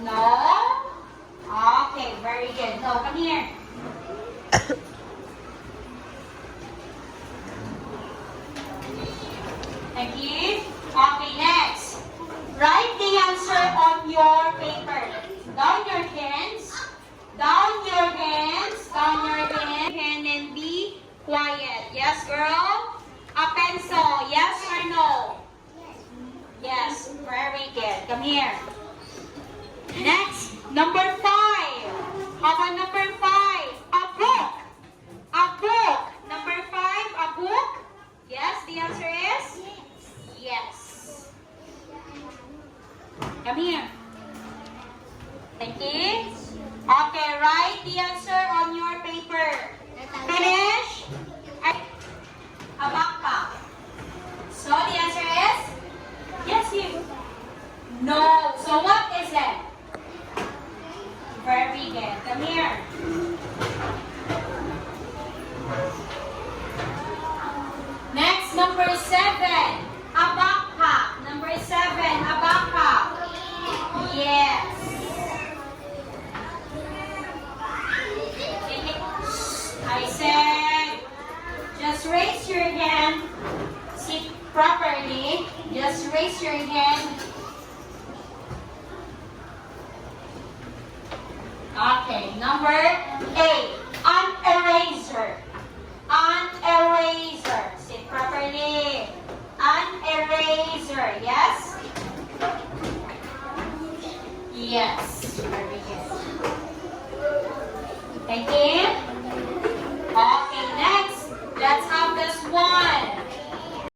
No? Okay, very good. No, come here. Thank you. Okay, next. Write the answer on your paper. Down your hands. Down your hands. Down your hand and be quiet. Yes, girl? A pencil. Yes or no? Yes. Very good. Come here. Next. Number 5. How about number 5? A book. A book. Number 5, a book. Yes, the answer is? Yes. Come here. Thank you. Okay, write the answer on your paper. Finish. A backpack. So the answer is? Yes, you. No. So what is it? Very good. Come here. Next, number 7. A backpack. Number 7, a backpack. Yes. I said, just raise your hand. Sit properly. Just raise your hand. Okay, number 8. An eraser. An eraser. Sit properly. An eraser. Yes? Yes. Very good. Thank you.